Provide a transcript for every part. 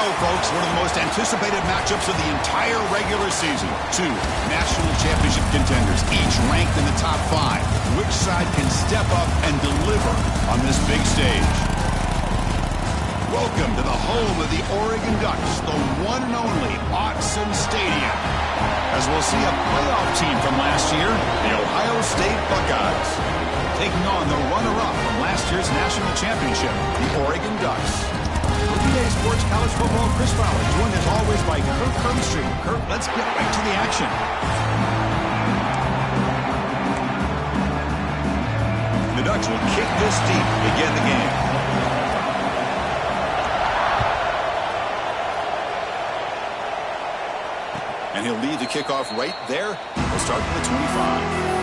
go, folks. One of the most anticipated matchups of the entire regular season. Two national championship contenders, each ranked in the top 5. Which side can step up and deliver on this big stage? Welcome to the home of the Oregon Ducks, the one and only Autzen Stadium. As we'll see a playoff team from last year, the Ohio State Buckeyes, taking on the runner-up from last year's national championship, the Oregon Ducks. For EA Sports College Football, Chris Fowler, joined as always by Kurt Kirkstream. Kurt, let's get right to the action. The Ducks will kick this deep to begin the game. And he'll lead the kickoff right there. We'll start from the 25.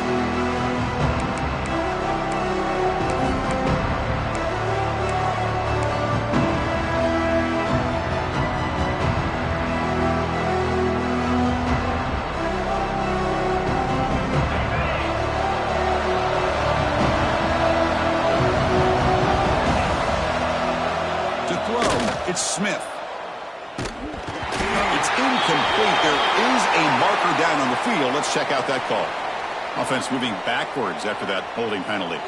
It's Smith. It's incomplete. There is a marker down on the field. Let's check out that call. Offense moving backwards after that holding penalty.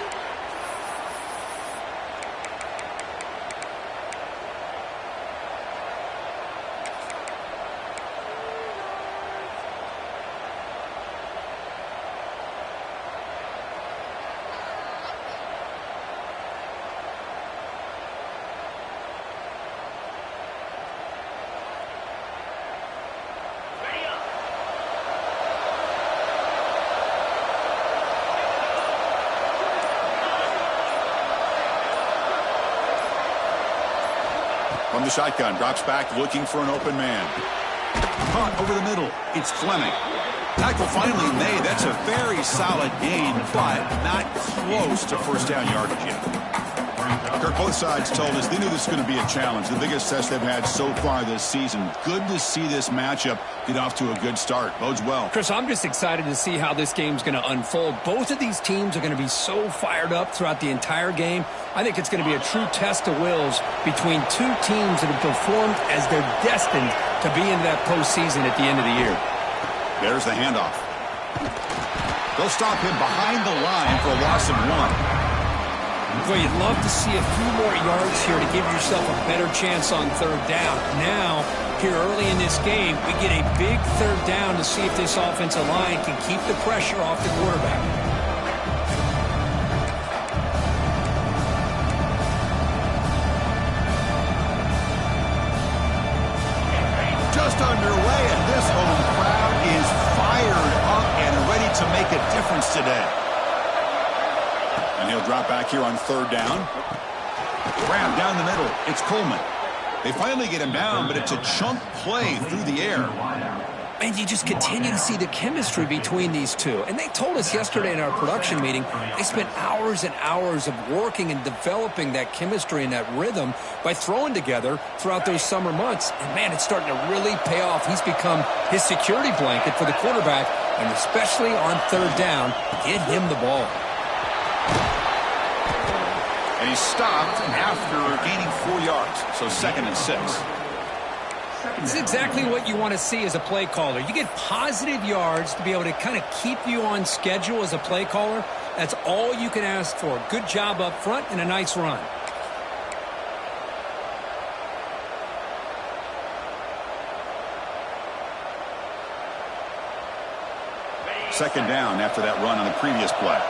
From the shotgun, drops back, looking for an open man. Caught over the middle. It's Fleming. Tackle finally made. That's a very solid gain, but not close to first down yardage yet. Kirk, both sides told us they knew this was going to be a challenge. The biggest test they've had so far this season. Good to see this matchup get off to a good start. Bodes well. Chris, I'm just excited to see how this game's going to unfold. Both of these teams are going to be so fired up throughout the entire game. I think it's going to be a true test of wills between two teams that have performed as they're destined to be in that postseason at the end of the year. There's the handoff. They'll stop him behind the line for a loss of 1. Boy, you'd love to see a few more yards here to give yourself a better chance on third down. Now, here early in this game, we get a big third down to see if this offensive line can keep the pressure off the quarterback. Just underway, and this home crowd is fired up and ready to make a difference today. And he'll drop back here on third down. Grab down the middle. It's Coleman. They finally get him down, but it's a chunk play through the air. And you just continue to see the chemistry between these two. And they told us yesterday in our production meeting, they spent hours and hours of working and developing that chemistry and that rhythm by throwing together throughout those summer months. And, man, it's starting to really pay off. He's become his security blanket for the quarterback, and especially on third down, get him the ball. And he's stopped after gaining 4 yards, so 2nd and 6. This is exactly what you want to see as a play caller. You get positive yards to be able to kind of keep you on schedule as a play caller. That's all you can ask for. Good job up front and a nice run. Second down after that run on the previous play.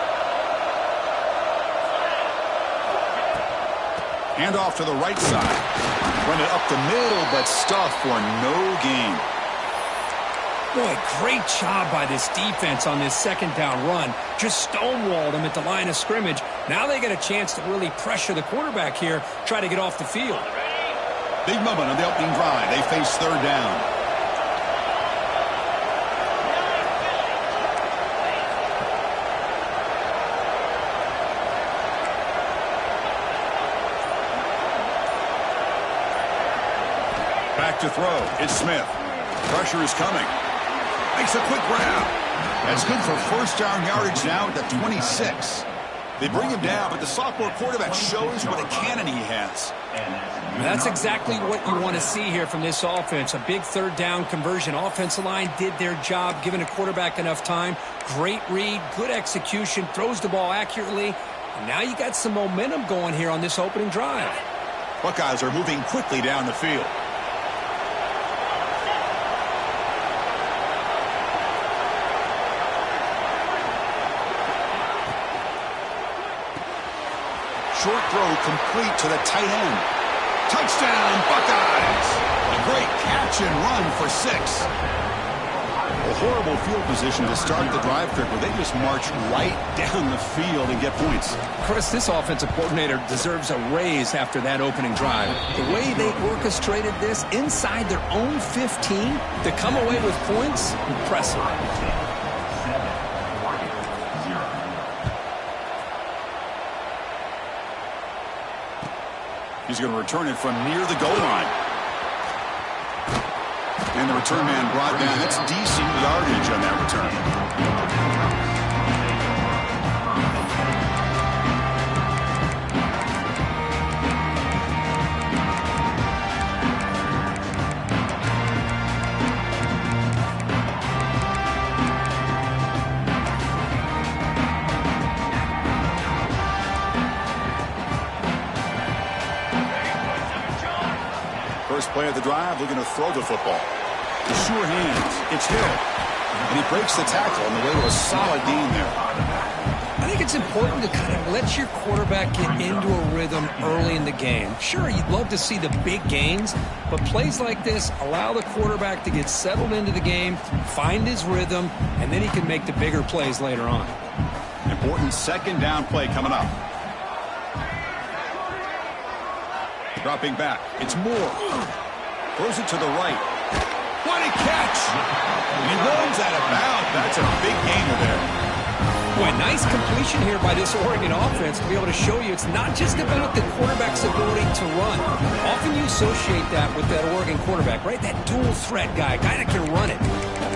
Hand off to the right side. Run it up the middle, but stuffed for no gain. Boy, great job by this defense on this second down run. Just stonewalled him at the line of scrimmage. Now they get a chance to really pressure the quarterback here, try to get off the field. Big moment on the opening drive. They face third down. Back to throw. It's Smith. Pressure is coming. Makes a quick grab. That's good for first down yardage now at the 26. They bring him down, but the sophomore quarterback shows what a cannon he has. That's exactly what you want to see here from this offense. A big third down conversion. Offensive line did their job, giving a quarterback enough time. Great read, good execution, throws the ball accurately. And now you got some momentum going here on this opening drive. Buckeyes are moving quickly down the field. Short throw complete to the tight end. Touchdown, Buckeyes! A great catch and run for 6. A horrible field position to start the drive, Kirk, where they just march right down the field and get points. Chris, this offensive coordinator deserves a raise after that opening drive. The way they orchestrated this inside their own 15 to come away with points, impressive. He's going to return it from near the goal line. And the return man brought down. That's decent yardage on that return. First play of the drive, looking to throw the football. The sure hands. It's Hill. And he breaks the tackle on the way to a solid gain there. I think it's important to kind of let your quarterback get into a rhythm early in the game. Sure, you'd love to see the big gains, but plays like this allow the quarterback to get settled into the game, find his rhythm, and then he can make the bigger plays later on. Important second down play coming up. Dropping back. It's Moore. Throws it to the right. What a catch! He rolls out of bounds. That's a big gainer there. Boy, nice completion here by this Oregon offense to be able to show you it's not just about the quarterback's ability to run. Often you associate that with that Oregon quarterback, right? That dual threat guy that can run it.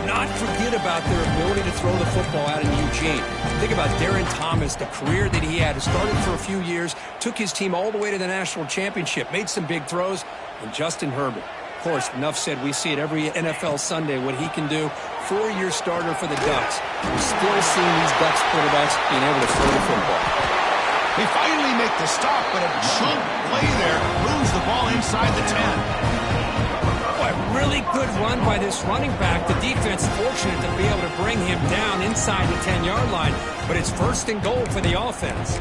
Not forget about their ability to throw the football out in Eugene. Think about Darren Thomas, the career that he had. Started for a few years, took his team all the way to the national championship, made some big throws, and Justin Herbert. Of course, enough said, we see it every NFL Sunday what he can do. 4-year starter for the Ducks. We're still seeing these Ducks quarterbacks being able to throw the football. They finally make the stop, but a chunk play there moves the ball inside the 10. Really good run by this running back. The defense fortunate to be able to bring him down inside the 10-yard line, but it's first and goal for the offense.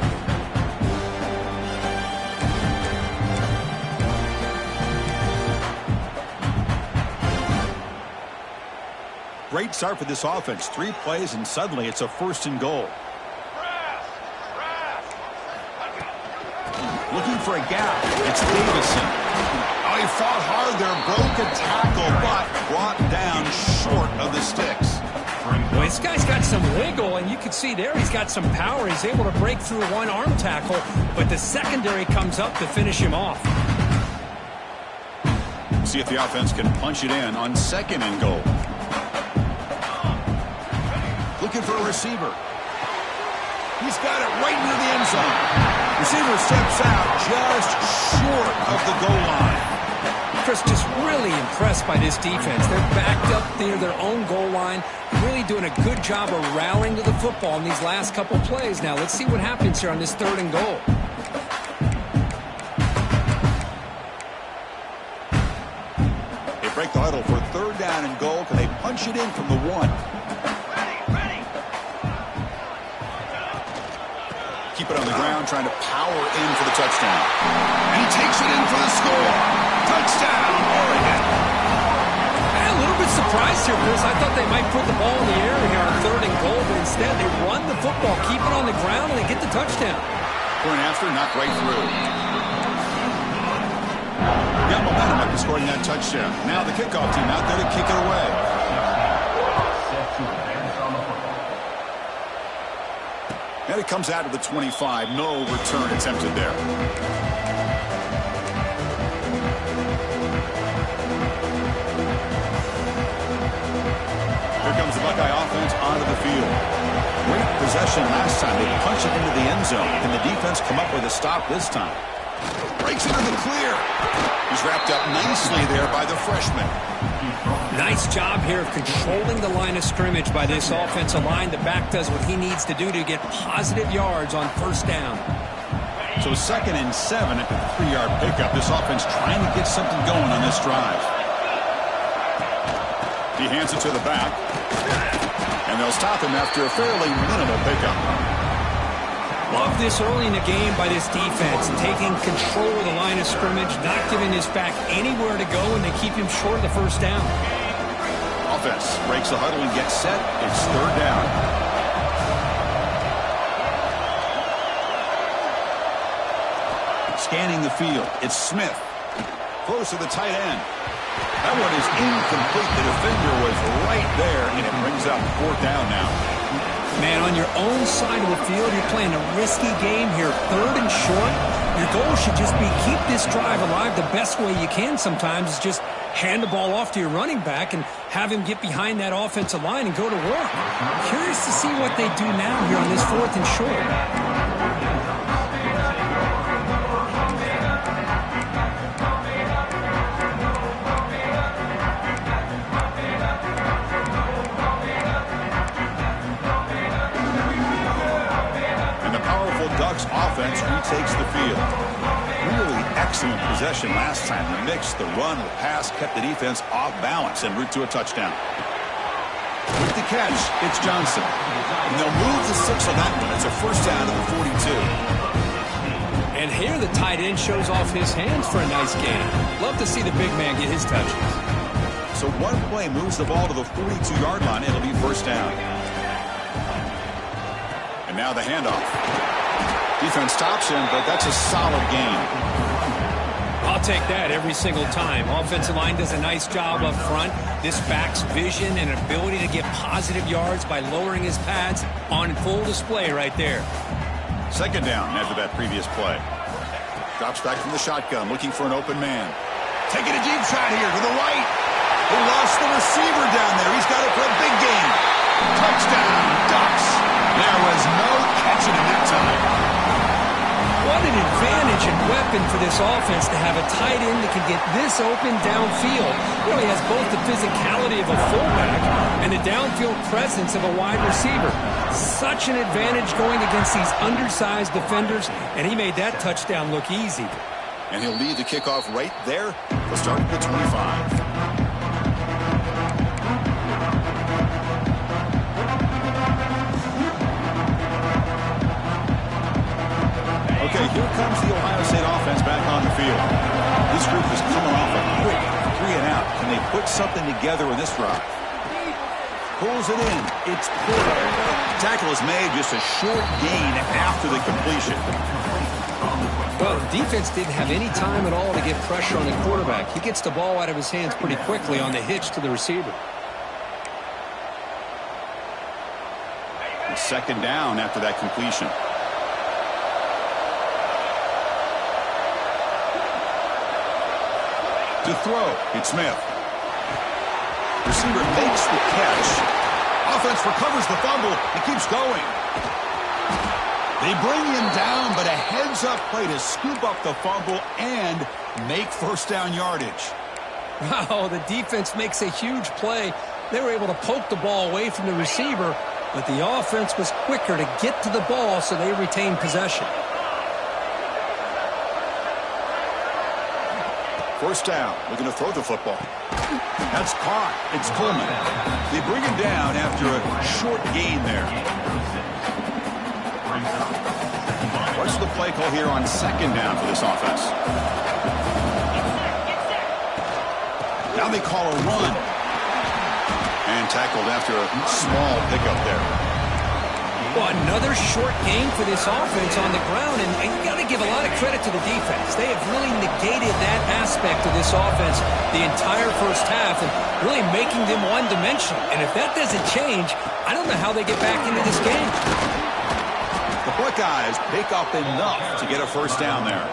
Great start for this offense. 3 plays, and suddenly it's a first and goal. Looking for a gap. It's Davison. Oh, he fought hard there, broke a tackle, but brought down short of the sticks. Well, this guy's got some wiggle, and you can see there he's got some power. He's able to break through one arm tackle, but the secondary comes up to finish him off. See if the offense can punch it in on second and goal. Looking for a receiver. He's got it right near the end zone. Receiver steps out just short of the goal line. Chris, just really impressed by this defense. They're backed up near their own goal line, really doing a good job of rallying to the football in these last couple plays. Now, let's see what happens here on this third and goal. They break the huddle for third down and goal. Can they punch it in from the 1? Keep it on the ground, trying to power in for the touchdown. And he takes it in for the score. Touchdown, Oregon. A little bit surprised here, Chris. I thought they might put the ball in the air here on third and goal, but instead they run the football, keep it on the ground, and they get the touchdown. Point after, knocked right through. Got momentum after scoring that touchdown. Now the kickoff team out there to kick it away. And it comes out of the 25. No return attempted there. Here comes the Buckeye offense onto the field. Great possession last time. They punched it into the end zone. Can the defense come up with a stop this time? Breaks into the clear. He's wrapped up nicely there by the freshman. Nice job here of controlling the line of scrimmage by this offensive line. The back does what he needs to do to get positive yards on first down. So 2nd and 7 at the 3-yard pickup. This offense trying to get something going on this drive. He hands it to the back. And they'll stop him after a fairly minimal pickup. Love this early in the game by this defense, taking control of the line of scrimmage, not giving his back anywhere to go, and they keep him short of the first down. Offense breaks the huddle and gets set. It's 3rd down. Scanning the field. It's Smith. Close to the tight end. That one is incomplete. The defender was right there, and it brings up 4th down now. Man, on your own side of the field, you're playing a risky game here. 3rd and short. Your goal should just be keep this drive alive the best way you can sometimes is just hand the ball off to your running back and have him get behind that offensive line and go to work. Curious to see what they do now here on this 4th and short. Ducks offense retakes the field. Really excellent possession last time. The mix, the run, the pass kept the defense off balance en route to a touchdown. With the catch, it's Johnson. And they'll move the 6 on that one. It's a first down to the 42. And here the tight end shows off his hands for a nice gain. Love to see the big man get his touches. So one play moves the ball to the 42-yard line. It'll be first down. And now the handoff. Defense stops him, but that's a solid gain. I'll take that every single time. Offensive line does a nice job up front. This back's vision and ability to get positive yards by lowering his pads on full display right there. 2nd down after that previous play. Drops back from the shotgun, looking for an open man. Taking a deep shot here to the right. He lost the receiver down there. He's got it for a big gain. Touchdown, Ducks. There was no catching him that time. What an advantage and weapon for this offense to have a tight end that can get this open downfield. Really has both the physicality of a fullback and the downfield presence of a wide receiver. Such an advantage going against these undersized defenders, and he made that touchdown look easy. And he'll lead the kickoff right there. He'll start at the 25. Okay, here comes the Ohio State offense back on the field. This group is coming off a quick 3-and-out. Can they put something together in this drive? Pulls it in. It's Porter. The tackle is made, just a short gain after the completion. Well, the defense didn't have any time at all to get pressure on the quarterback. He gets the ball out of his hands pretty quickly on the hitch to the receiver. And 2nd down after that completion. To throw, it's Smith. Receiver makes the catch. Offense recovers the fumble and keeps going. They bring him down, but a heads-up play to scoop up the fumble and make first down yardage. Wow, the defense makes a huge play. They were able to poke the ball away from the receiver, but the offense was quicker to get to the ball, so they retained possession. First down, looking to throw the football. That's caught. It's Coleman. They bring him down after a short gain there. What's the play call here on 2nd down for this offense? Now they call a run. And tackled after a small pickup there. Well, another short game for this offense on the ground, and you got to give a lot of credit to the defense. They have really negated that aspect of this offense the entire first half and really making them one-dimensional. And if that doesn't change, I don't know how they get back into this game. The Buckeyes pick up enough to get a first down there.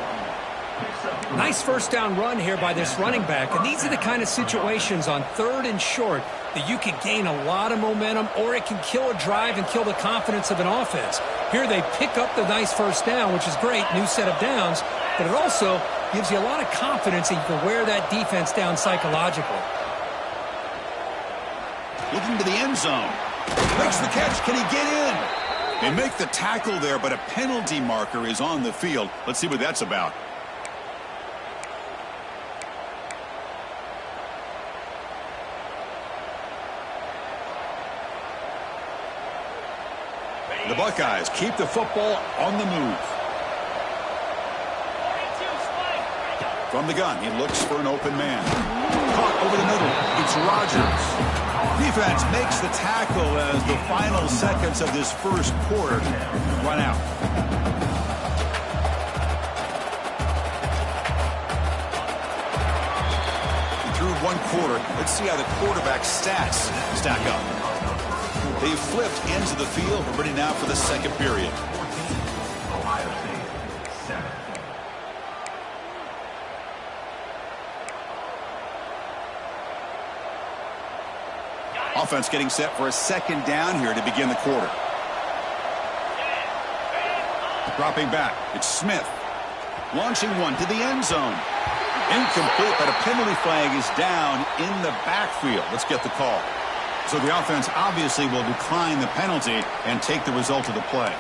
Nice first down run here by this running back, and these are the kind of situations on 3rd and short that you can gain a lot of momentum, or it can kill a drive and kill the confidence of an offense. Here they pick up the nice first down, which is great, new set of downs, but it also gives you a lot of confidence that you can wear that defense down psychologically. Looking to the end zone. Makes the catch. Can he get in? They make the tackle there, but a penalty marker is on the field. Let's see what that's about. The Buckeyes keep the football on the move. From the gun, he looks for an open man. Caught over the middle. It's Rodgers. Defense makes the tackle as the final seconds of this first quarter run out. Through one quarter, let's see how the quarterback's stats stack up. They've flipped into the field. We're ready now for the second period. Offense getting set for a second down here to begin the quarter. Dropping back, it's Smith. Launching one to the end zone. Incomplete, but a penalty flag is down in the backfield. Let's get the call. So the offense obviously will decline the penalty and take the result of the play.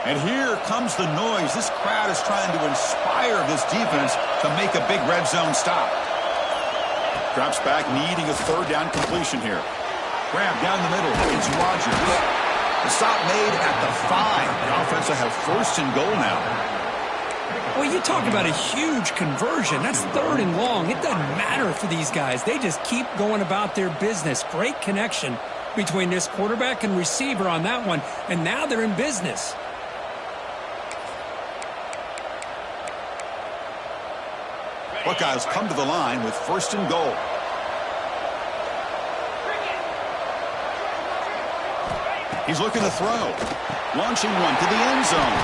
And here comes the noise. This crowd is trying to inspire this defense to make a big red zone stop. Drops back, needing a third down completion here. Grab down the middle. It's Rodgers. The stop made at the 5. The offense will have 1st and goal now. Well, you talk about a huge conversion. That's 3rd and long. It doesn't matter for these guys. They just keep going about their business. Great connection between this quarterback and receiver on that one. And now they're in business. Buckeyes come to the line with 1st and goal. He's looking to throw. Launching one to the end zone.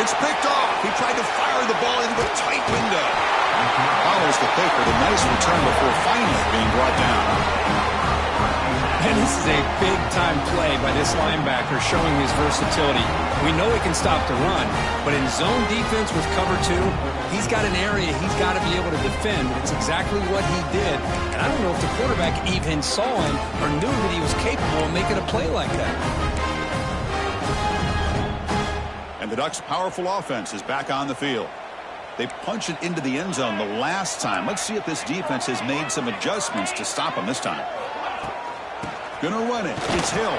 It's picked off. He tried to fire the ball into a tight window. Follows the pick with a nice return before finally being brought down. And this is a big-time play by this linebacker showing his versatility. We know he can stop the run, but in zone defense with cover 2, he's got an area he's got to be able to defend. It's exactly what he did. And I don't know if the quarterback even saw him or knew that he was capable of making a play like that. And the Ducks' powerful offense is back on the field. They punched it into the end zone the last time. Let's see if this defense has made some adjustments to stop him this time. Gonna run it. It's Hill.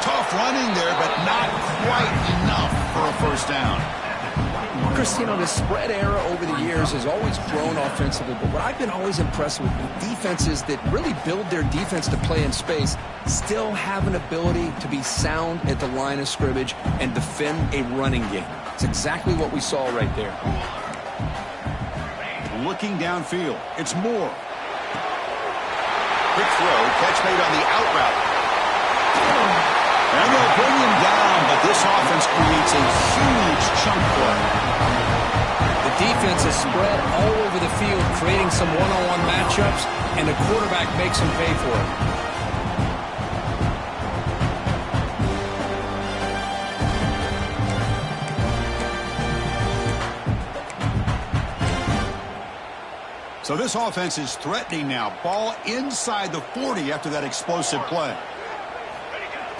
Tough running there, but not quite enough for a first down. Chris, you know, the spread era over the years has always grown offensively, but what I've been always impressed with defenses that really build their defense to play in space still have an ability to be sound at the line of scrimmage and defend a running game. It's exactly what we saw right there. Looking downfield, it's Moore. Quick throw, catch made on the out route. And they'll bring him down, but this offense creates a huge chunk play. The defense is spread all over the field, creating some one-on-one matchups, and the quarterback makes them pay for it. So this offense is threatening now. Ball inside the 40 after that explosive play.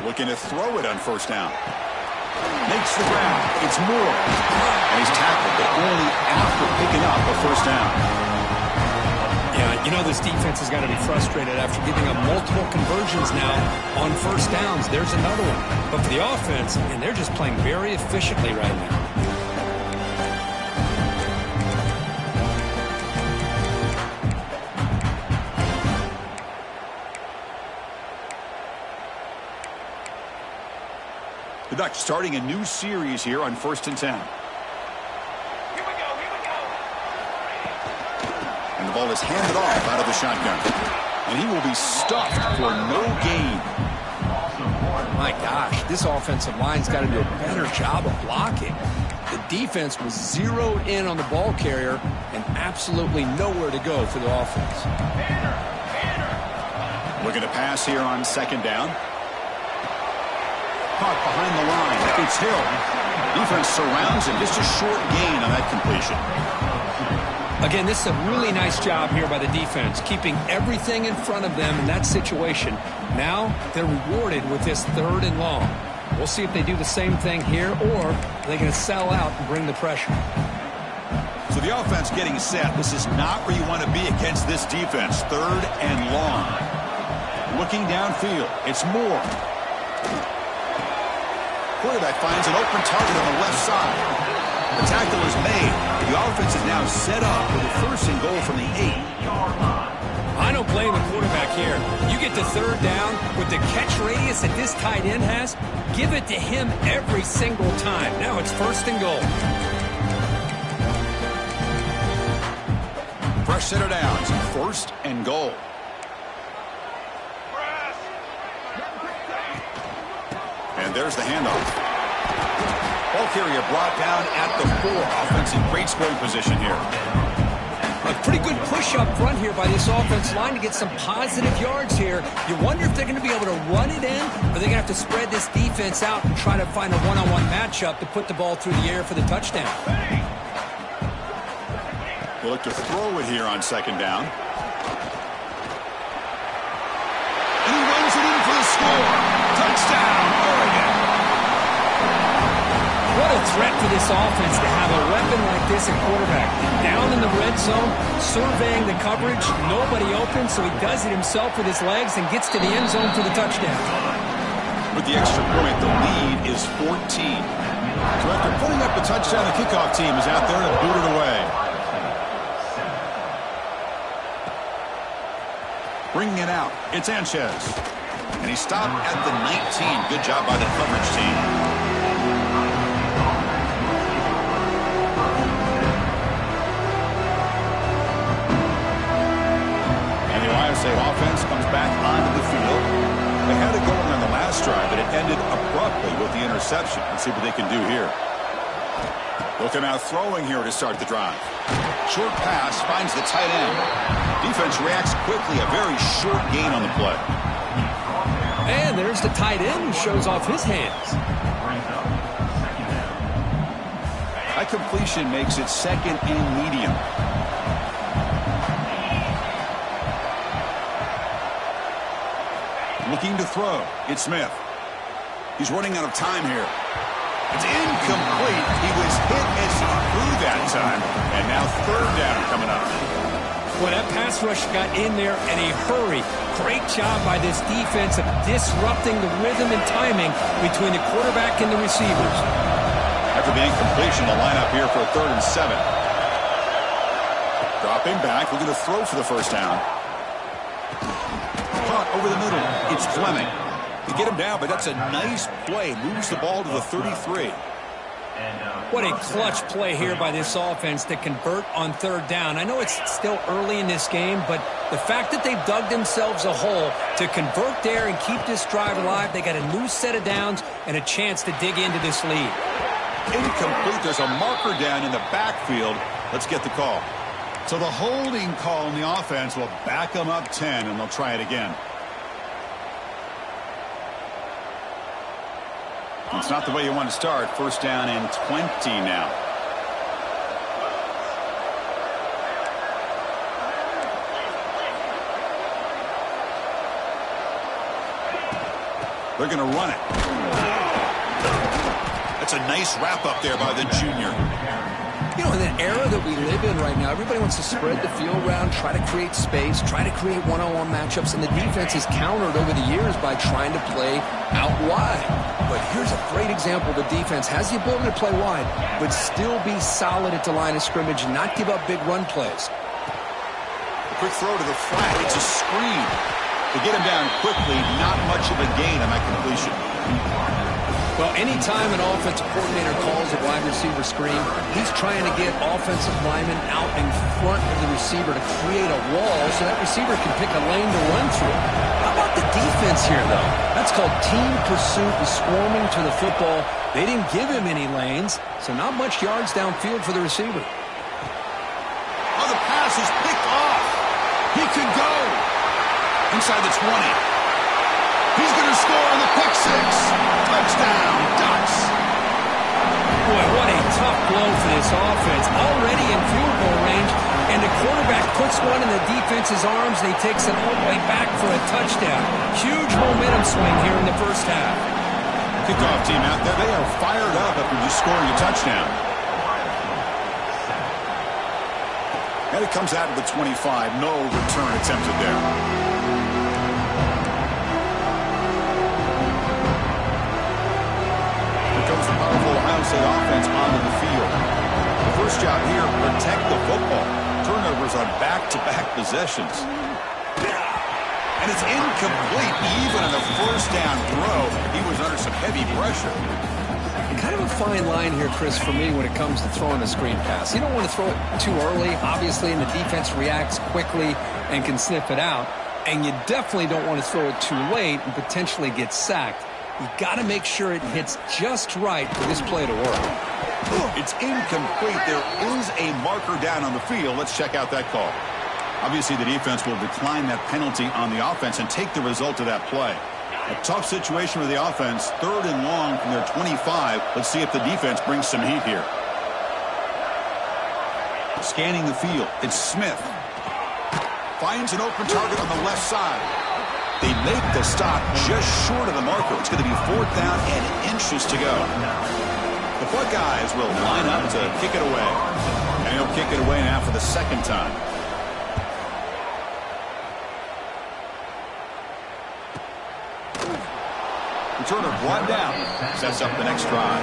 Looking to throw it on first down. Makes the grab. It's Moore. And he's tackled, but only after picking up a first down. Yeah, you know this defense has got to be frustrated after giving up multiple conversions now on first downs. There's another one. But for the offense, and they're just playing very efficiently right now. The Ducks starting a new series here on 1st and 10. And the ball is handed off out of the shotgun. And he will be stuffed for no gain. My gosh, this offensive line's got to do a better job of blocking. The defense was zeroed in on the ball carrier and absolutely nowhere to go for the offense. Looking to pass here on second down. Caught behind the line. It's Hill. Defense surrounds him. Just a short gain on that completion. Again, this is a really nice job here by the defense, keeping everything in front of them in that situation. Now they're rewarded with this 3rd and long. We'll see if they do the same thing here, or they're going to sell out and bring the pressure. So the offense getting set. This is not where you want to be against this defense. 3rd and long. Looking downfield. It's Moore. Quarterback finds an open target on the left side. The tackle is made. The offense is now set up with a 1st and goal from the 8-yard line. I don't blame the quarterback here. You get to 3rd down with the catch radius that this tight end has. Give it to him every single time. Now it's 1st and goal. Fresh set of downs. 1st and goal. And there's the handoff. Ball carrier brought down at the 4. Offense in great scoring position here. A pretty good push up front here by this offense line to get some positive yards here. You wonder if they're going to be able to run it in, or they're going to have to spread this defense out and try to find a one-on-one matchup to put the ball through the air for the touchdown. We'll look to throw it here on second down. And he runs it in for the score. Touchdown, Oregon. What a threat to this offense to have a weapon like this at quarterback. Down in the red zone, surveying the coverage, nobody open, so he does it himself with his legs and gets to the end zone for the touchdown. With the extra point, the lead is 14. So after putting up the touchdown, the kickoff team is out there to boot it away. Bringing it out, it's Sanchez. And he stopped at the 19. Good job by the coverage team. State offense comes back onto the field. They had it going on the last drive, but it ended abruptly with the interception. Let's see what they can do here. Looking out throwing here to start the drive. Short pass finds the tight end. Defense reacts quickly. A very short gain on the play. And there's the tight end who shows off his hands. That completion makes it 2nd and medium. Looking to throw. It's Smith. He's running out of time here. It's incomplete. He was hit as he threw that time. And now 3rd down coming up. Well, that pass rush got in there in a hurry. Great job by this defense of disrupting the rhythm and timing between the quarterback and the receivers. After the incompletion, the lineup here for a 3rd and 7. Dropping back. We're going to throw for the 1st down. Caught over the middle. It's Fleming. To get him down, but that's a nice play. Moves the ball to the 33. What a clutch play here by this offense to convert on 3rd down. I know it's still early in this game, but the fact that they've dug themselves a hole to convert there and keep this drive alive, they got a new set of downs and a chance to dig into this lead. Incomplete. There's a marker down in the backfield. Let's get the call. So the holding call on the offense will back them up 10, and they'll try it again. It's not the way you want to start. 1st down and 20 now. They're going to run it. That's a nice wrap up there by the junior. You know, in the era that we live in right now, everybody wants to spread the field around, try to create space, try to create one-on-one matchups, and the defense has countered over the years by trying to play out wide. But here's a great example. The defense has the ability to play wide, but still be solid at the line of scrimmage, not give up big run plays. A quick throw to the flat. It's a screen. To get him down quickly, not much of a gain on that completion. Well, anytime an offensive coordinator calls a wide receiver screen, he's trying to get offensive linemen out in front of the receiver to create a wall so that receiver can pick a lane to run through. How about the defense here, though? That's called team pursuit and swarming to the football. They didn't give him any lanes, so not much yards downfield for the receiver. Oh, the pass is picked off. He could go inside the 20. He's going to score on the pick six. Touchdown, Ducks. Boy, what a tough blow for this offense. Already in field goal range, and the quarterback puts one in the defense's arms, and he takes it all the way back for a touchdown. Huge momentum swing here in the first half. Kickoff team out there. They are fired up after just scoring a touchdown. And it comes out of the 25. No return attempted there. Comes the powerful Ohio State offense onto the field. The first job here, protect the football. Turnovers on back-to-back possessions. And it's incomplete. Even on the first down throw, he was under some heavy pressure. Kind of a fine line here, Chris, for me when it comes to throwing a screen pass. You don't want to throw it too early, obviously, and the defense reacts quickly and can sniff it out. And you definitely don't want to throw it too late and potentially get sacked. You got to make sure it hits just right for this play to work. It's incomplete. There is a marker down on the field. Let's check out that call. Obviously, the defense will decline that penalty on the offense and take the result of that play. A tough situation for the offense. 3rd and long from their 25. Let's see if the defense brings some heat here. Scanning the field. It's Smith. Finds an open target on the left side. They make the stop just short of the marker. It's going to be 4th down and inches to go. The Buckeyes will line up to kick it away. And he'll kick it away now for the 2nd time. Returner brought down. Sets up the next drive.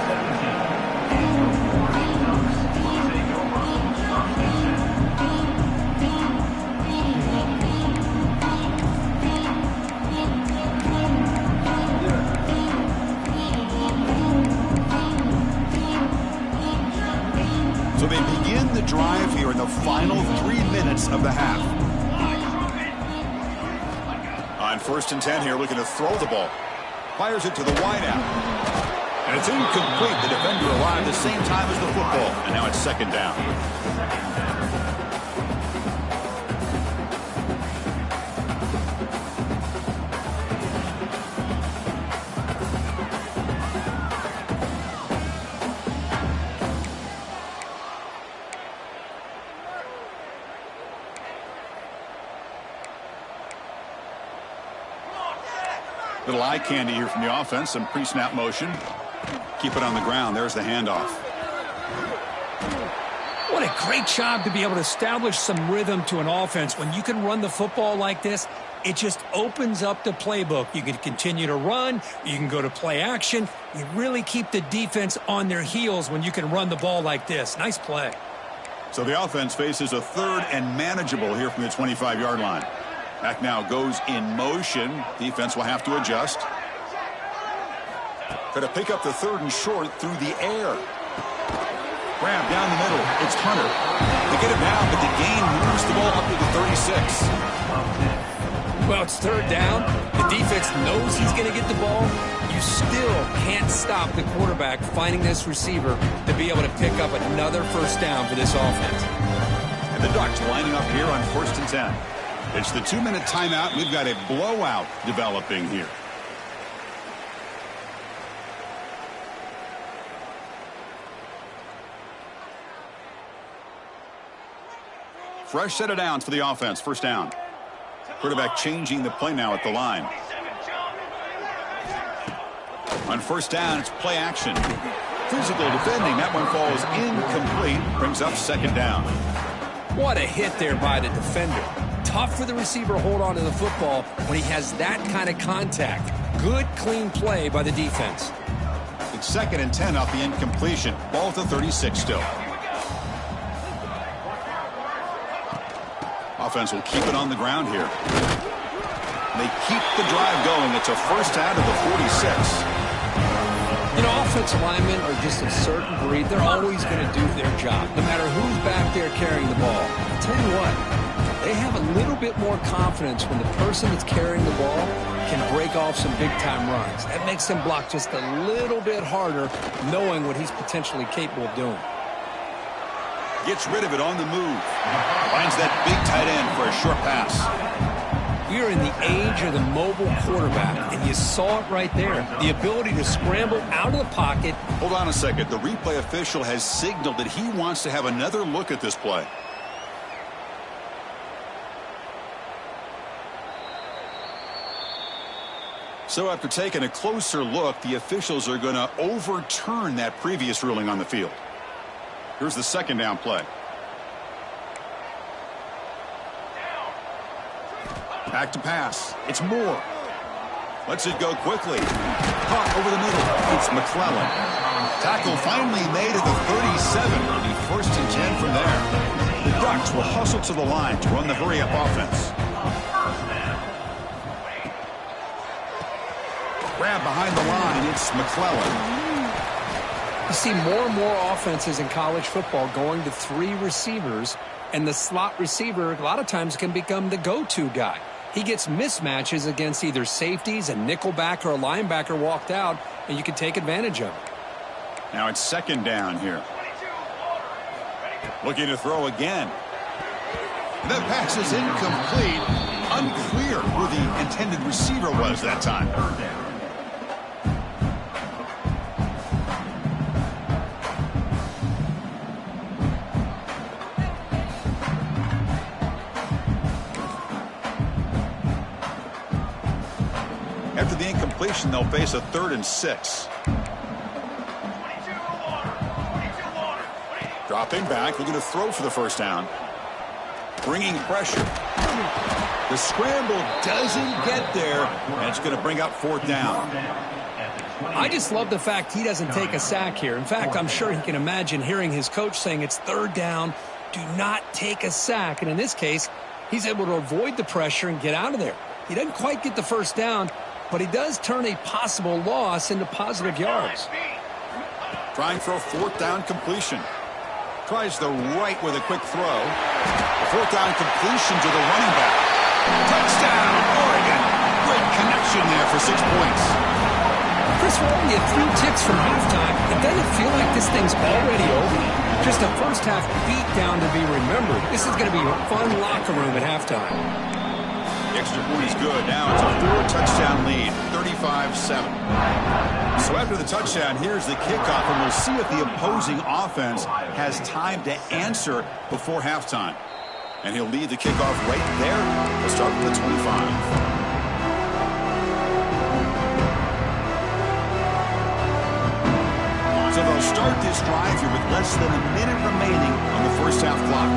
So they begin the drive here in the final 3 minutes of the half. On 1st and 10 here, looking to throw the ball. Fires it to the wideout. And it's incomplete. The defender arrived the same time as the football. And now it's 2nd down. Little eye candy here from the offense. Some pre-snap motion. Keep it on the ground. There's the handoff. What a great job to be able to establish some rhythm to an offense. When you can run the football like this, it just opens up the playbook. You can continue to run. You can go to play action. You really keep the defense on their heels when you can run the ball like this. Nice play. So the offense faces a 3rd and manageable here from the 25-yard line. Back now goes in motion. Defense will have to adjust. Got to pick up the 3rd and short through the air. Grab down the middle. It's Hunter. They get it down, but the gain moves the ball up to the 36. Well, it's 3rd down. The defense knows he's going to get the ball. You still can't stop the quarterback finding this receiver to be able to pick up another 1st down for this offense. And the Ducks lining up here on 1st and 10. It's the 2-minute timeout. We've got a blowout developing here. Fresh set of downs for the offense. 1st down. Quarterback changing the play now at the line. On 1st down, it's play action. Physical defending. That one falls incomplete. Brings up 2nd down. What a hit there by the defender. Tough for the receiver to hold on to the football when he has that kind of contact. Good, clean play by the defense. It's 2nd and 10 off the incompletion. Ball at the 36 still. Offense will keep it on the ground here. They keep the drive going. It's a 1st down to the 46. You know, offensive linemen are just a certain breed. They're always going to do their job, no matter who's back there carrying the ball. I'll tell you what, they have a little bit more confidence when the person that's carrying the ball can break off some big-time runs. That makes them block just a little bit harder, knowing what he's potentially capable of doing. Gets rid of it on the move. Finds that big tight end for a short pass. We are in the age of the mobile quarterback, and you saw it right there. The ability to scramble out of the pocket. Hold on a second. The replay official has signaled that he wants to have another look at this play. So after taking a closer look, the officials are going to overturn that previous ruling on the field. Here's the second down play. Back to pass. It's Moore. Lets it go quickly. Caught over the middle. It's McClellan. Tackle finally made at the 37. It'll be 1st and 10 from there. The Ducks will hustle to the line to run the hurry-up offense. Grab behind the line. It's McClellan. You see more and more offenses in college football going to 3 receivers, and the slot receiver a lot of times can become the go-to guy. He gets mismatches against either safeties, a nickelback, or a linebacker walked out, and you can take advantage of it. Now it's 2nd down here. Looking to throw again. The pass is incomplete. Unclear who the intended receiver was that time. After the incompletion, they'll face a 3rd and 6. Dropping back, looking to throw for the 1st down. Bringing pressure. The scramble doesn't get there, and it's going to bring up 4th down. I just love the fact he doesn't take a sack here. In fact, I'm sure he can imagine hearing his coach saying it's 3rd down, do not take a sack. And in this case, he's able to avoid the pressure and get out of there. He doesn't quite get the 1st down, but he does turn a possible loss into positive yards. Trying for a 4th down completion. Tries the right with a quick throw. A 4th down completion to the running back. Touchdown, Oregon. Great connection there for 6 points. Chris, we're only at 3 ticks from halftime. It doesn't feel like this thing's already over. Just a first-half beatdown to be remembered. This is going to be a fun locker room at halftime. The extra point is good. Now it's a 4-touchdown lead, 35-7. So after the touchdown, here's the kickoff, and we'll see if the opposing offense has time to answer before halftime. And he'll lead the kickoff right there. We'll start with the 25. So they'll start this drive here with less than a minute remaining on the first half clock.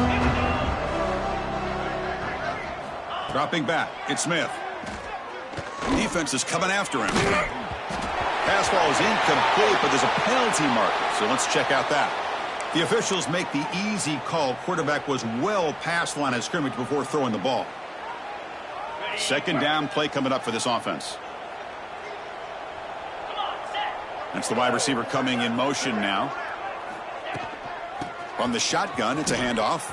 Dropping back, it's Smith. Defense is coming after him. Pass ball is incomplete, but there's a penalty marker, so let's check out that. The officials make the easy call. Quarterback was well past the line of scrimmage before throwing the ball. 2nd down play coming up for this offense. That's the wide receiver coming in motion now. From the shotgun, it's a handoff.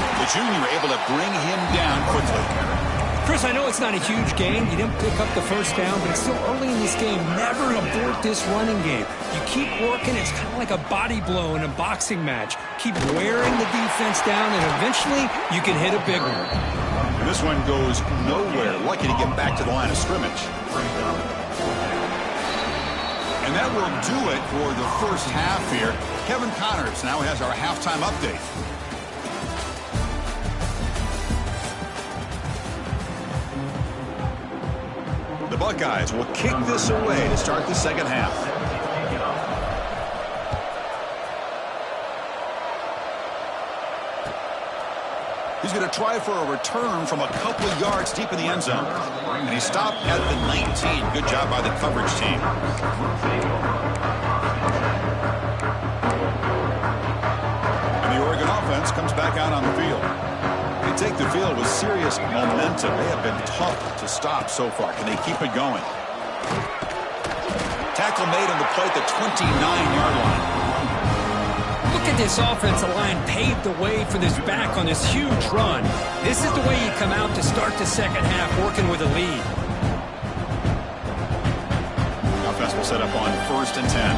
The junior able to bring him down quickly. Chris, I know it's not a huge game. You didn't pick up the 1st down, but it's still early in this game. Never abort this running game. You keep working. It's kind of like a body blow in a boxing match. Keep wearing the defense down, and eventually you can hit a big one. And this one goes nowhere. Lucky to get back to the line of scrimmage. And that will do it for the first half here. Kevin Connors now has our halftime update. The Buckeyes will kick this away to start the second half. He's going to try for a return from a couple of yards deep in the end zone. And he stopped at the 19. Good job by the coverage team. And the Oregon offense comes back out on the field. They take the field with serious momentum. They have been tough to stop so far. Can they keep it going? Tackle made on the play at the 29-yard line. Look at this offensive line paved the way for this back on this huge run. This is the way you come out to start the second half, working with a lead. Offense will set up on 1st and 10.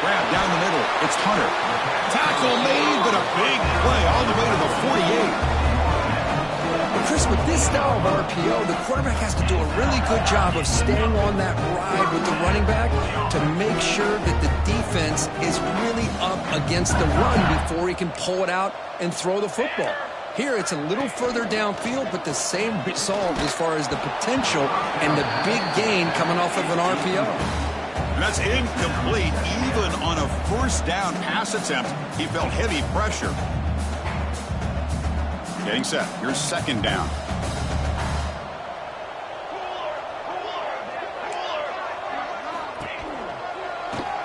Grab down the middle. It's Hunter. Tackle made, but a big play all the way to the 48. Chris, with this style of RPO, the quarterback has to do a really good job of staying on that ride with the running back to make sure that the defense is really up against the run before he can pull it out and throw the football. Here, it's a little further downfield, but the same result as far as the potential and the big gain coming off of an RPO. And that's incomplete. Even on a first down pass attempt, he felt heavy pressure. Getting set. Here's 2nd down.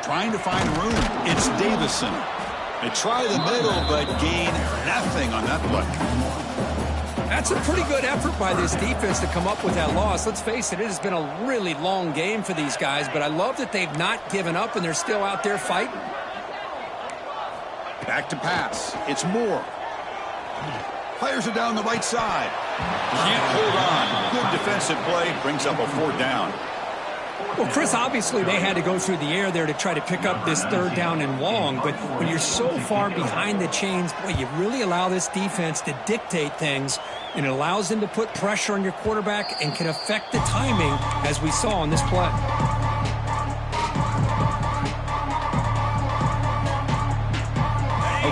Trying to find room. It's Davison. They try the middle, but gain nothing on that play. That's a pretty good effort by this defense to come up with that loss. Let's face it, it has been a really long game for these guys, but I love that they've not given up and they're still out there fighting. Back to pass. It's Moore. Players are down the right side. Can't hold on. Good defensive play. Brings up a 4th down. Well, Chris, obviously they had to go through the air there to try to pick up this 3rd down and long, but when you're so far behind the chains, boy, you really allow this defense to dictate things, and it allows them to put pressure on your quarterback and can affect the timing, as we saw on this play.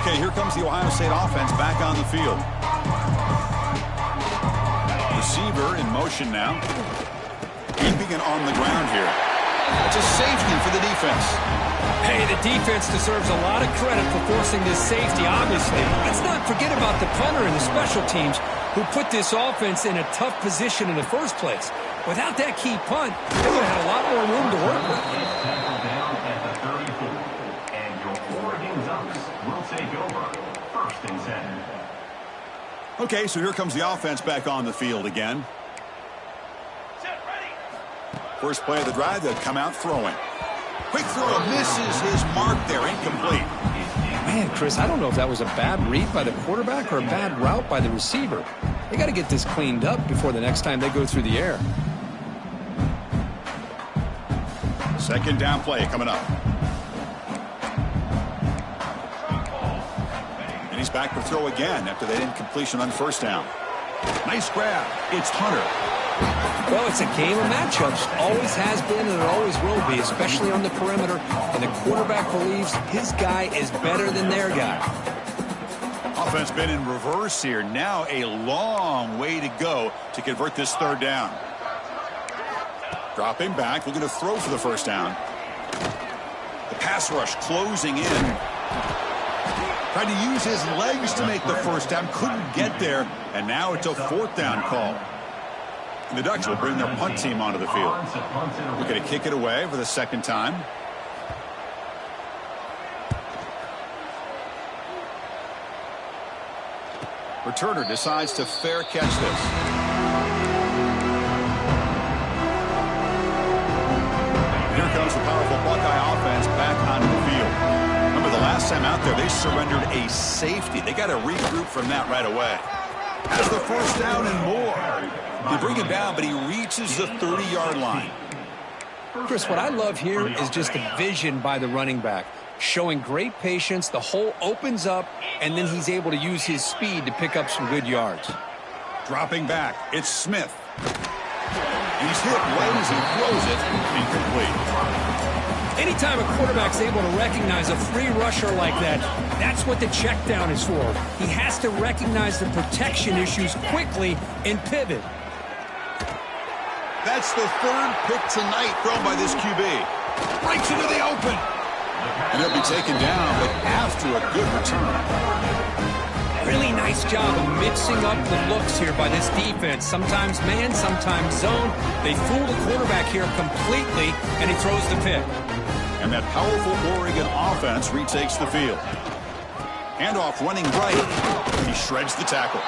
Okay, here comes the Ohio State offense back on the field. Receiver in motion now. Keeping it on the ground here. It's a safety for the defense. Hey, the defense deserves a lot of credit for forcing this safety, obviously. Let's not forget about the punter and the special teams who put this offense in a tough position in the first place. Without that key punt, they would have had a lot more room to work with. And your Oregon Ducks will take over 1st and 10. Okay, so here comes the offense back on the field again. First play of the drive, they'll come out throwing. Quick throw, misses his mark there, incomplete. Man, Chris, I don't know if that was a bad read by the quarterback or a bad route by the receiver. They got to get this cleaned up before the next time they go through the air. 2nd down play coming up. And he's back to throw again after that incompletion on 1st down. Nice grab. It's Hunter. Well, it's a game of matchups. Always has been and it always will be, especially on the perimeter. And the quarterback believes his guy is better than their guy. Offense been in reverse here. Now a long way to go to convert this 3rd down. Dropping back, looking to throw for the 1st down. The pass rush closing in. Tried to use his legs to make the 1st down. Couldn't get there. And now it's a 4th down call. And the Ducks will bring their punt team onto the field. We're going to kick it away for the 2nd time. Returner decides to fair catch this. Here comes the powerful Buckeye offense back onto the field. Remember, the last time out there, they surrendered a safety. They got to regroup from that right away. Has the 1st down and more. They bring him down, but he reaches the 30-yard line. Chris, what I love here is just the vision by the running back. Showing great patience, the hole opens up, and then he's able to use his speed to pick up some good yards. Dropping back, it's Smith. He's hit right as he throws it, incomplete. Anytime a quarterback's able to recognize a free rusher like that, that's what the check down is for. He has to recognize the protection issues quickly and pivot. That's the 3rd pick tonight thrown by this QB. Breaks into the open. And he'll be taken down, but after a good return. Really nice job of mixing up the looks here by this defense. Sometimes man, sometimes zone. They fool the quarterback here completely, and he throws the pick. And that powerful Oregon offense retakes the field. Handoff running right. He shreds the tackle.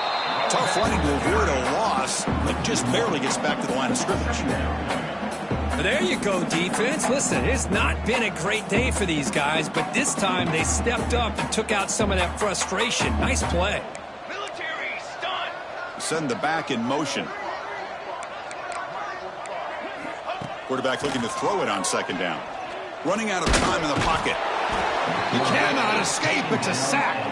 Tough running to avoid a loss, but just barely gets back to the line of scrimmage. There you go, defense. Listen, it's not been a great day for these guys, but this time they stepped up and took out some of that frustration. Nice play. Military stunt. Send the back in motion. Quarterback looking to throw it on second down. Running out of time in the pocket. He cannot escape. It's a sack.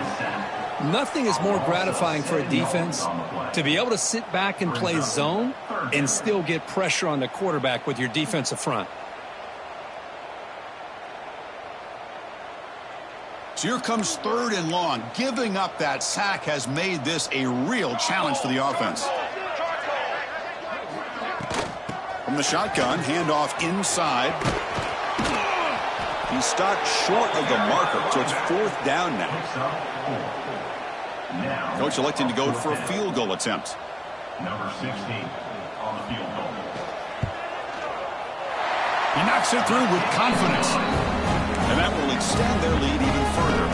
Nothing is more gratifying for a defense to be able to sit back and play zone and still get pressure on the quarterback with your defensive front. So here comes third and long. Giving up that sack has made this a real challenge for the offense. From the shotgun, handoff inside. He stopped short of the marker, so it's fourth down now. Coach electing to go for a field goal attempt. Number 16 on the field goal. He knocks it through with confidence. And that will extend their lead even further.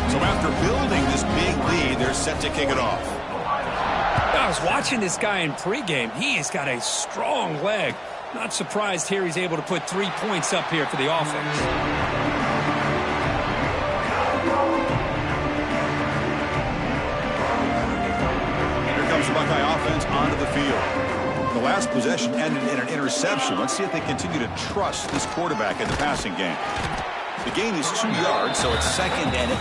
So after building this big lead, they're set to kick it off. I was watching this guy in pregame. He has got a strong leg. Not surprised here he's able to put 3 points up here for the offense. The Buckeye offense onto the field. The last possession ended in an interception. Let's see if they continue to trust this quarterback in the passing game. The gain is 2 yards, so it's 2nd and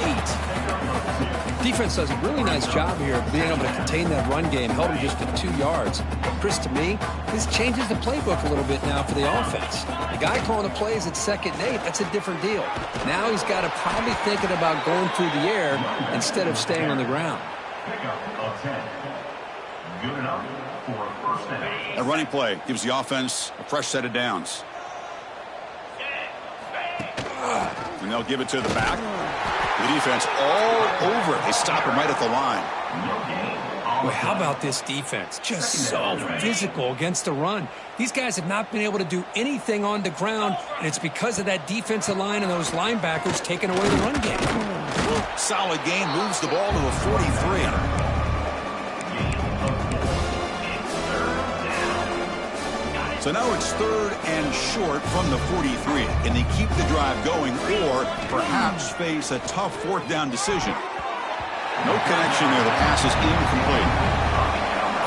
8. Defense does a really nice job here of being able to contain that run game, held him just at 2 yards. Chris, to me, this changes the playbook a little bit now for the offense. The guy calling the plays at 2nd and 8, that's a different deal. Now he's got to probably thinking about going through the air instead of staying on the ground. Pickup of 10. Good enough for a first down. A running play gives the offense a fresh set of downs. And they'll give it to the back. The defense all over it. They stop him right at the line. Well, how about this defense? Just so physical against the run. These guys have not been able to do anything on the ground, and it's because of that defensive line and those linebackers taking away the run game. Solid gain, moves the ball to a 43. So now it's 3rd and short from the 43. Can they keep the drive going or perhaps face a tough 4th down decision? No connection there. The pass is incomplete.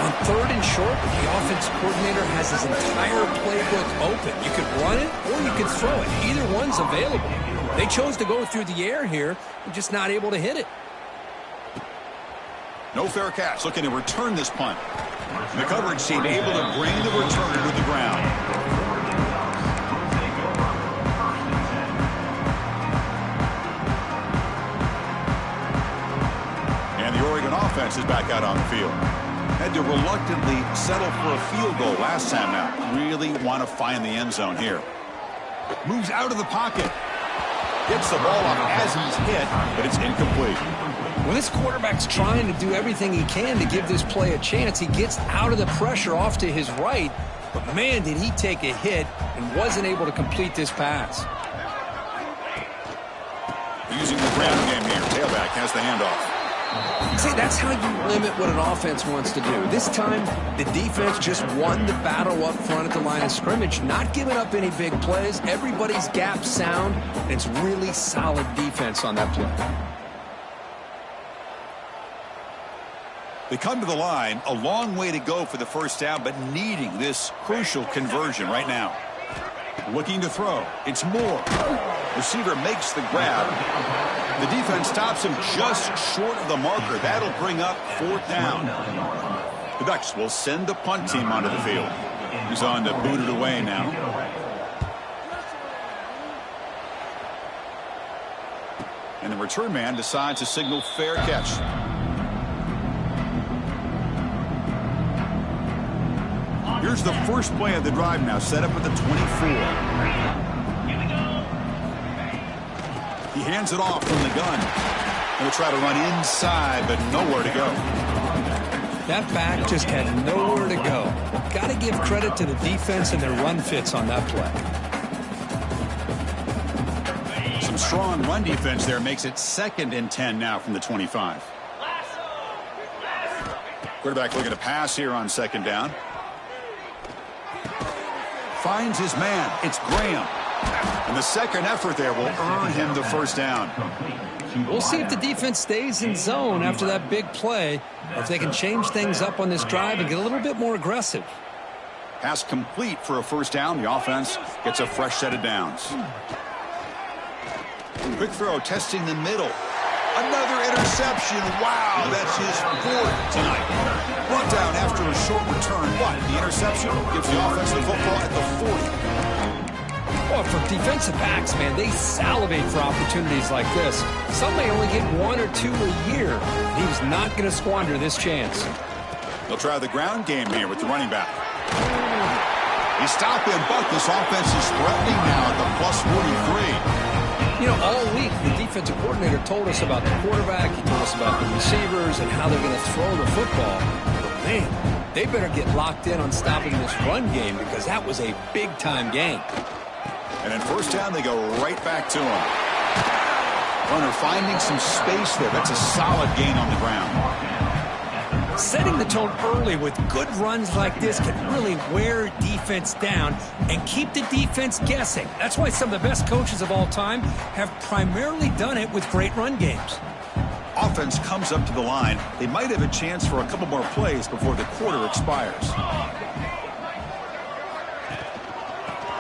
On 3rd and short, the offense coordinator has his entire playbook open. You could run it or you could throw it. Either one's available. They chose to go through the air here. They're just not able to hit it. No fair catch. Looking to return this punt. The coverage team able to bring the returner to the ground. And the Oregon offense is back out on the field. Had to reluctantly settle for a field goal last time out. Really want to find the end zone here. Moves out of the pocket. Gets the ball up as he's hit, but it's incomplete. When this quarterback's trying to do everything he can to give this play a chance, he gets out of the pressure off to his right, but man, did he take a hit and wasn't able to complete this pass. Using the ground game here. Tailback has the handoff. See, that's how you limit what an offense wants to do. This time, the defense just won the battle up front at the line of scrimmage, not giving up any big plays. Everybody's gap sound, and it's really solid defense on that play. They come to the line, a long way to go for the first down, but needing this crucial conversion right now. Looking to throw. It's Moore. Receiver makes the grab. The defense stops him just short of the marker. That'll bring up 4th down. The Ducks will send the punt team onto the field. He's on to boot it away now. And the return man decides to signal fair catch. Here's the first play of the drive now, set up at the 24. He hands it off from the gun. He'll try to run inside, but nowhere to go. That back just had nowhere to go. Got to give credit to the defense and their run fits on that play. Some strong run defense there makes it 2nd and 10 now from the 25. Quarterback looking to pass here on second down. Finds his man. It's Graham. And the second effort there will earn him the first down. We'll see if the defense stays in zone after that big play, or if they can change things up on this drive and get a little bit more aggressive. Pass complete for a first down. The offense gets a fresh set of downs. Quick throw, testing the middle. Another interception. Wow, that's his fourth tonight. Brought down after a short return. But the interception gives the offense the football at the 40. Well, for defensive backs, man, they salivate for opportunities like this. Some may only get 1 or 2 a year. He was not going to squander this chance. They'll try the ground game here with the running back. He stopped him, but this offense is threatening now at the plus 43. You know, all week, the defensive coordinator told us about the quarterback. He told us about the receivers and how they're going to throw the football. But, man, they better get locked in on stopping this run game because that was a big-time game. And in first down, they go right back to him. Runner finding some space there. That's a solid gain on the ground. Setting the tone early with good runs like this can really wear defense down and keep the defense guessing. That's why some of the best coaches of all time have primarily done it with great run games. Offense comes up to the line. They might have a chance for a couple more plays before the quarter expires.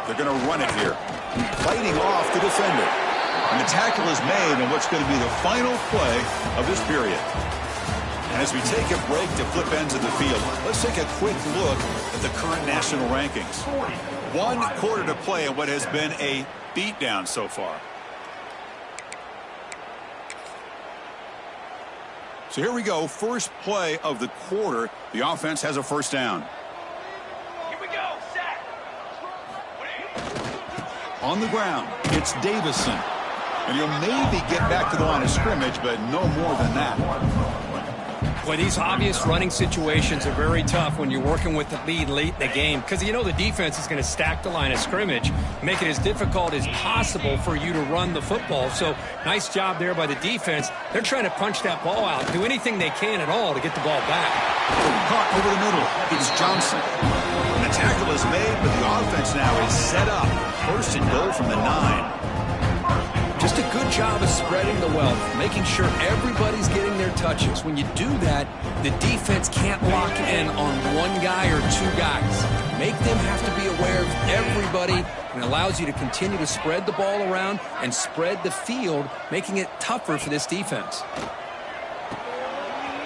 They're going to run it here. Fighting off the defender. And the tackle is made on what's going to be the final play of this period. And as we take a break to flip ends of the field, let's take a quick look at the current national rankings. 1 quarter to play in what has been a beatdown so far. So here we go. First play of the quarter. The offense has a first down. Here we go. Set. On the ground, it's Davison. And he'll maybe get back to the line of scrimmage, but no more than that. Boy, these obvious running situations are very tough when you're working with the lead late in the game because you know the defense is going to stack the line of scrimmage, make it as difficult as possible for you to run the football. So nice job there by the defense. They're trying to punch that ball out, do anything they can at all to get the ball back. Caught over the middle. It's Johnson. And the tackle is made, but the offense now is set up. First and goal from the 9. Just a good job of spreading the wealth, making sure everybody's getting their touches. When you do that, the defense can't lock in on 1 guy or 2 guys. Make them have to be aware of everybody, and allows you to continue to spread the ball around and spread the field, making it tougher for this defense.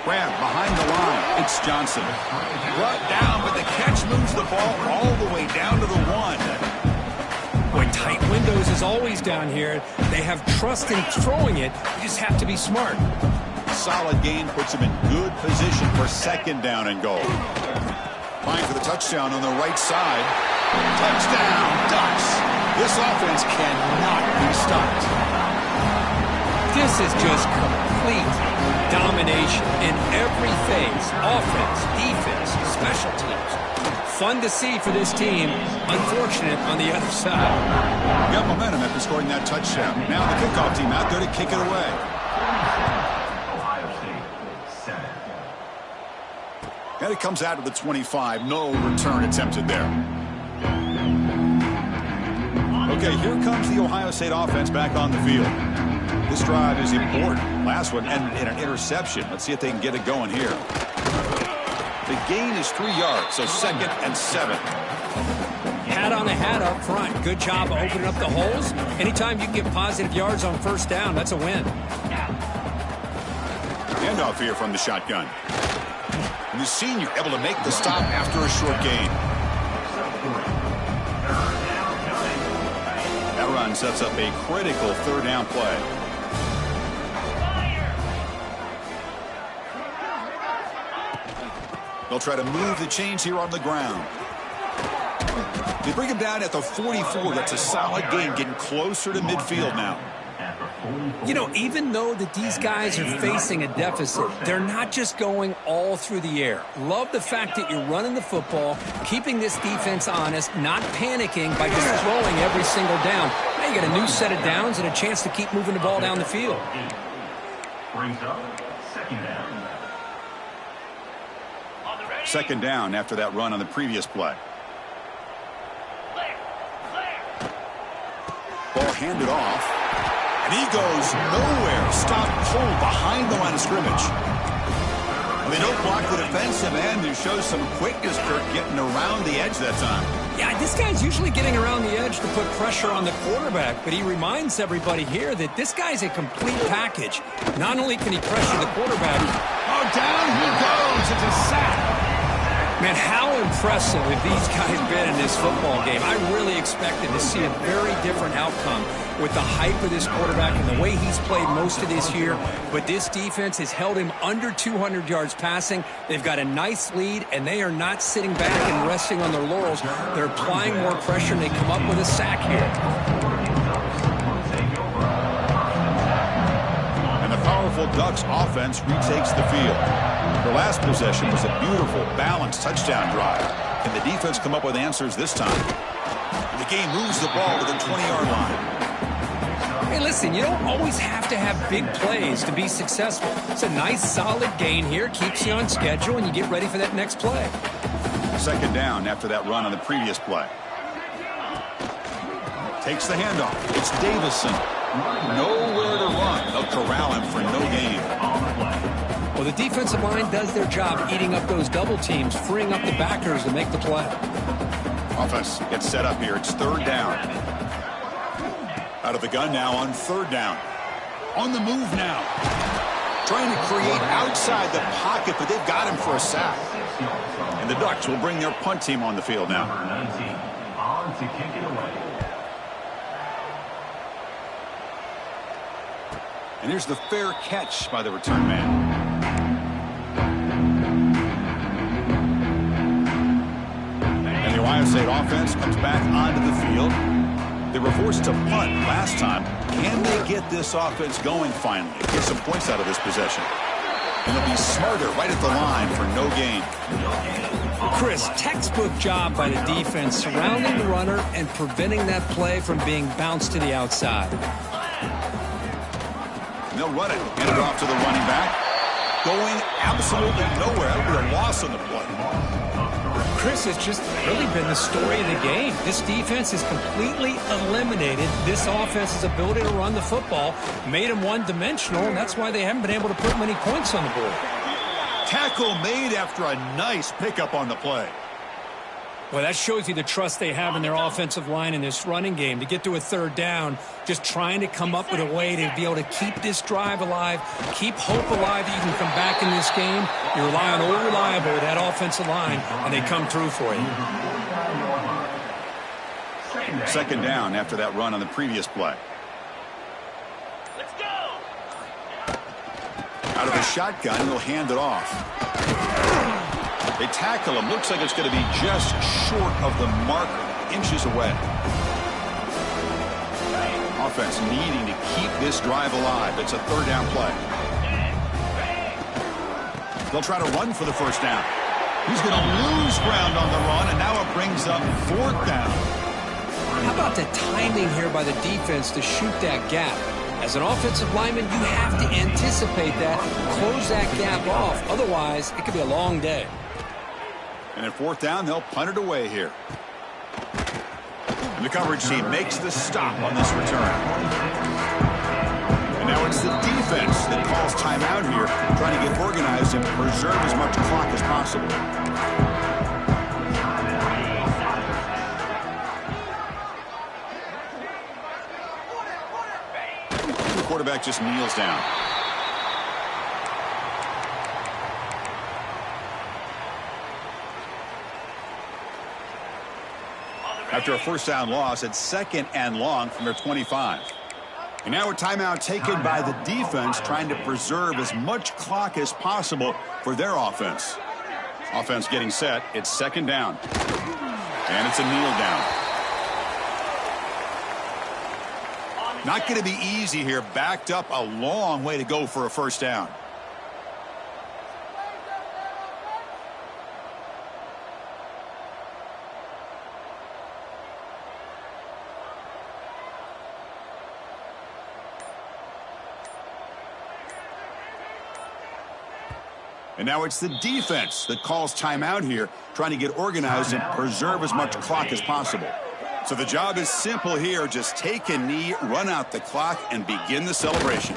Grab behind the line. It's Johnson. Brought down, but the catch moves the ball all the way down to the 1. Boy, tight windows is always down here. They have trust in throwing it. You just have to be smart. Solid gain puts him in good position for second down and goal. Vying for the touchdown on the right side. Touchdown, Ducks. This offense cannot be stopped. This is just complete domination in every phase. Offense, defense, special teams. Fun to see for this team. Unfortunate on the other side. Got momentum after scoring that touchdown. Now the kickoff team out there to kick it away. Ohio State, 7. And it comes out of the 25. No return attempted there. Okay, here comes the Ohio State offense back on the field. This drive is important. Last one ended in an interception. Let's see if they can get it going here. The gain is 3 yards, so 2nd and 7. Hat on a hat up front. Good job of opening up the holes. Anytime you can get positive yards on first down, that's a win. Handoff here from the shotgun. And the senior able to make the stop after a short gain. That run sets up a critical 3rd down play. They'll try to move the chains here on the ground. They bring him down at the 44. That's a solid gain, getting closer to midfield now. You know, even though that these guys are facing a deficit, they're not just going all through the air. Love the fact that you're running the football, keeping this defense honest, not panicking by just throwing every single down. Now you got a new set of downs and a chance to keep moving the ball down the field. Brings up 2nd down. Second down after that run on the previous play. Ball handed off. And he goes nowhere. Stopped cold behind the line of scrimmage. They don't block the defensive end who shows some quickness, Kirk, getting around the edge that time. Yeah, this guy's usually getting around the edge to put pressure on the quarterback, but he reminds everybody here that this guy's a complete package. Not only can he pressure the quarterback. Oh, down he goes. It's a sack. Man, how impressive have these guys been in this football game. I really expected to see a very different outcome with the hype of this quarterback and the way he's played most of this year. But this defense has held him under 200 yards passing. They've got a nice lead, and they are not sitting back and resting on their laurels. They're applying more pressure, and they come up with a sack here. And the powerful Ducks offense retakes the field. The last possession was a beautiful, balanced touchdown drive. Can the defense come up with answers this time? The game moves the ball to the 20-yard line. Hey, listen, you don't always have to have big plays to be successful. It's a nice, solid gain here. Keeps you on schedule, and you get ready for that next play. Second down after that run on the previous play. Takes the handoff. It's Davison. Nowhere to run. They'll corral him for no gain. Well, the defensive line does their job eating up those double teams, freeing up the backers to make the play. Offense gets set up here. It's third down. Out of the gun now on third down. On the move now. Trying to create outside the pocket, but they've got him for a sack. And the Ducks will bring their punt team on the field now. Number 19 on to kick it away. And here's the fair catch by the return man. And the Ohio State offense comes back onto the field. They were forced to punt last time. Can they get this offense going finally? Get some points out of this possession. And they'll be smarter right at the line for no gain. Chris, textbook job by the defense surrounding the runner and preventing that play from being bounced to the outside. And they'll run it. Hand it off to the running back. Going absolutely nowhere. That'll be a loss on the play. Chris, has just really been the story of the game. This defense has completely eliminated this offense's ability to run the football, made them one-dimensional, and that's why they haven't been able to put many points on the board. Tackle made after a nice pickup on the play. Well, that shows you the trust they have in their offensive line in this running game. To get to a third down, just trying to come up with a way to be able to keep this drive alive, keep hope alive that you can come back in this game. You rely on Old Reliable with that offensive line, and they come through for you. Second down after that run on the previous play. Let's go! Out of the shotgun, he'll hand it off. They tackle him. Looks like it's going to be just short of the mark, inches away. Offense needing to keep this drive alive. It's a third down play. They'll try to run for the first down. He's going to lose ground on the run, and now it brings up fourth down. How about the timing here by the defense to shoot that gap? As an offensive lineman, you have to anticipate that, close that gap off. Otherwise, it could be a long day. And at fourth down, they'll punt it away here. And the coverage team makes the stop on this return. And now it's the defense that calls timeout here, trying to get organized and preserve as much clock as possible. The quarterback just kneels down. After a first down loss, it's second and long from their 25. And now a timeout taken by the defense, trying to preserve as much clock as possible for their offense. Offense getting set. It's second down. And it's a kneel down. Not going to be easy here. Backed up a long way to go for a first down. And now it's the defense that calls timeout here, trying to get organized and preserve as much clock as possible. So the job is simple here. Just take a knee, run out the clock, and begin the celebration.